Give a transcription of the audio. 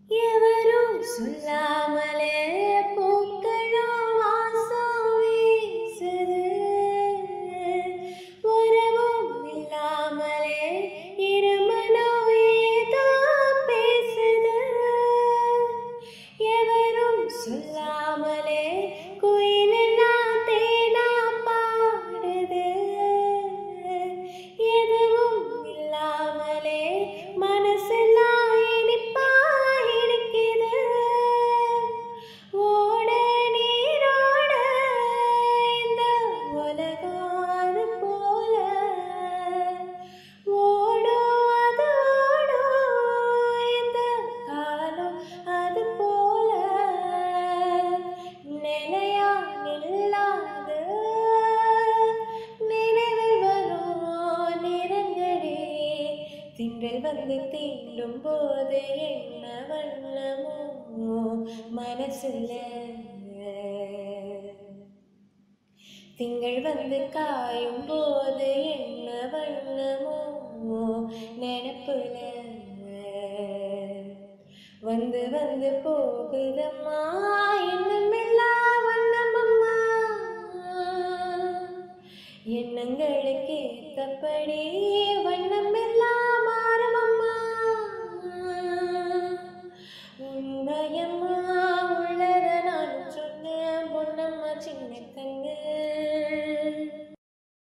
எவரும் சொல்லாமலே பூக்களும் வாசம் வீசுது. உறவும் இல்லாமலே இருமனம் ஏதோ பேசுது. எவரும் சொல்லாமலே குயிலெல்லாம் தேனா பாடுது. எதுவும் இல்லாமலே மனசெல்லாம் இனிப்பா இனிக்குது. ஓட நீரோட இந்த உலகம் அது போல ஓடும், அது ஓடும் இந்த காலம் அது போல நிலையா நில்லாது நினைவில் வரும் நிறங்களே திங்கள் வந்து தீண்டும் போது என்ன வண்ணமோ மனசுல. திங்கள் வந்து காயும் போது என்ன வண்ணமோ நினப்புல. வந்து வந்து போகுதம்மா எண்ணமெல்லா வண்ணமம்மா. எண்ணங்களுக்கு ஏத்தபடி